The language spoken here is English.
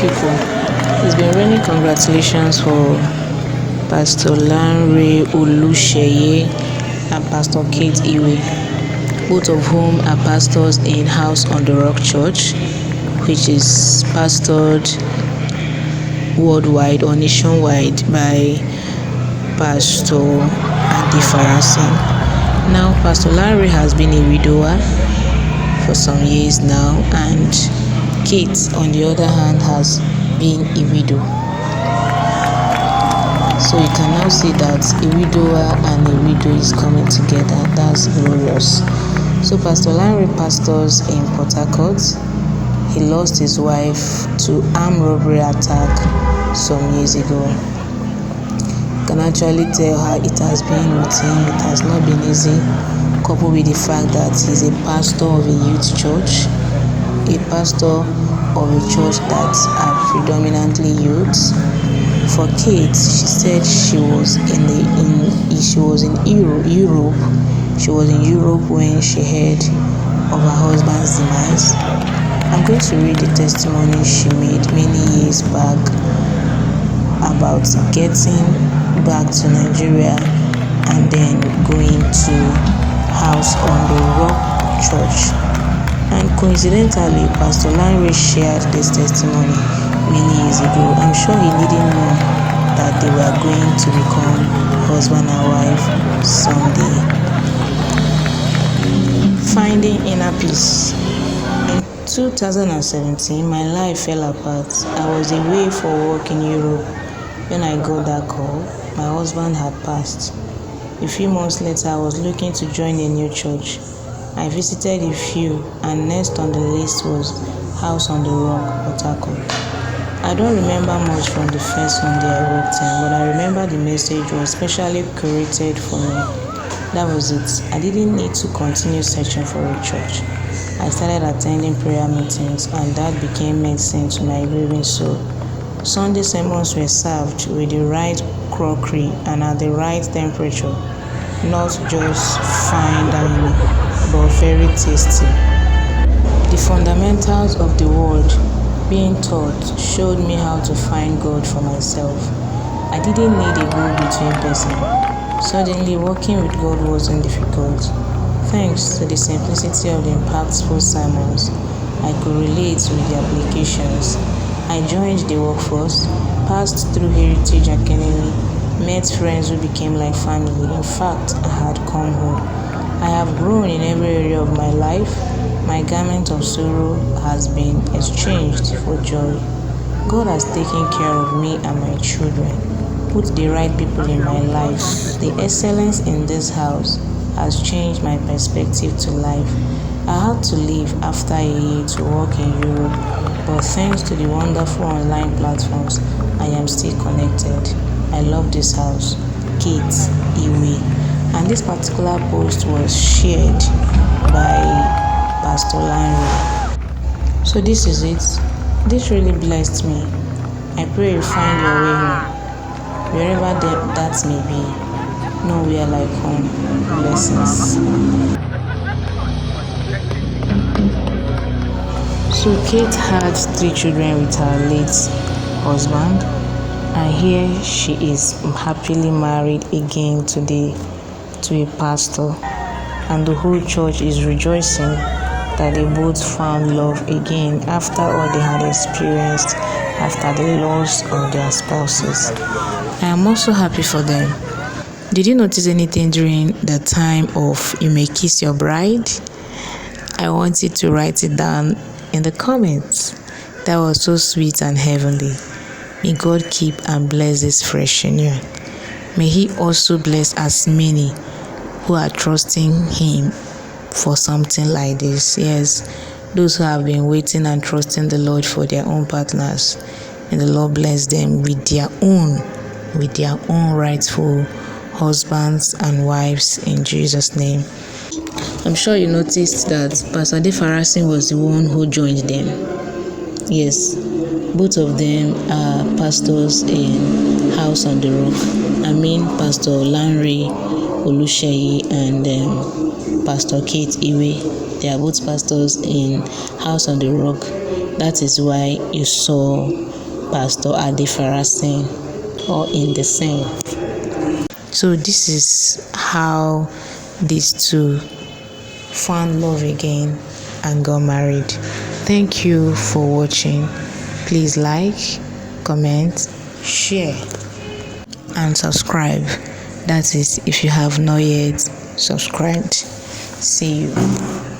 people, it's been raining congratulations for Pastor Lanre and Pastor Kate Iwe, both of whom are pastors in House on the Rock Church, which is pastored worldwide or nationwide by Pastor Adefarasin. Now, Pastor Lanre has been a widower for some years now, and Kate, on the other hand, has been a widow. So you can now see that a widower and a widow is coming together. That's glorious. So Pastor Lanre pastors in Port Harcourt. He lost his wife to armed robbery attack some years ago. You can actually tell how it has been with him. It has not been easy, coupled with the fact that he's a pastor of a youth church, a pastor of a church that are predominantly youths. For Kate, she said she was in Europe. She was in Europe when she heard of her husband's demise. I'm going to read the testimony she made many years back about getting back to Nigeria and then going to House on the Rock Church. And coincidentally, Pastor Lanre shared this testimony many years ago. I'm sure he didn't know that they were going to become husband and wife someday. Finding inner peace. In 2017, my life fell apart. I was away for work in Europe. When I got that call, my husband had passed. A few months later, I was looking to join a new church. I visited a few, and next on the list was House on the Rock, Port Harcourt. I don't remember much from the first Sunday I walked in, but I remember the message was specially curated for me. That was it. I didn't need to continue searching for a church. I started attending prayer meetings, and that became medicine to my grieving soul. Sunday sermons were served with the right crockery and at the right temperature, not just fine dining, but very tasty. The fundamentals of the word being taught showed me how to find God for myself. I didn't need a go-between person. Suddenly, working with God wasn't difficult. Thanks to the simplicity of the impactful sermons, I could relate with the applications. I joined the workforce, passed through Heritage Academy, met friends who became like family. In fact, I had come home. I have grown in every area of my life. My garment of sorrow has been exchanged for joy. God has taken care of me and my children, put the right people in my life. The excellence in this house has changed my perspective to life. I had to leave after a year to work in Europe, but thanks to the wonderful online platforms, I am still connected. I love this house. Kate Iwe. And this particular post was shared by Pastor Lanre. So this is it. This really blessed me. I pray you find your way home, wherever that may be. Nowhere like home. Blessings. So Kate had 3 children with her late husband, and here she is happily married again today to a pastor, and the whole church is rejoicing that they both found love again after all they had experienced after the loss of their spouses. I am also happy for them. Did you notice anything during the time of You May Kiss Your Bride? I want you to write it down in the comments. That was so sweet and heavenly. May God keep and bless this fresh union. May He also bless as many who are trusting Him for something like this. Yes, those who have been waiting and trusting the Lord for their own partners. May the Lord bless them with their own rightful husbands and wives in Jesus' name. I'm sure you noticed that Pastor Adefarasin was the one who joined them. Yes, both of them are pastors in House on the Rock. I mean Pastor Lanre and Pastor Kate Iwe. They are both pastors in House on the Rock That is why you saw Pastor Adefarasin all in the scene. So this is how these two found love again and got married. Thank you for watching. Please like, comment, share, and subscribe. That is, if you have not yet subscribed. See you.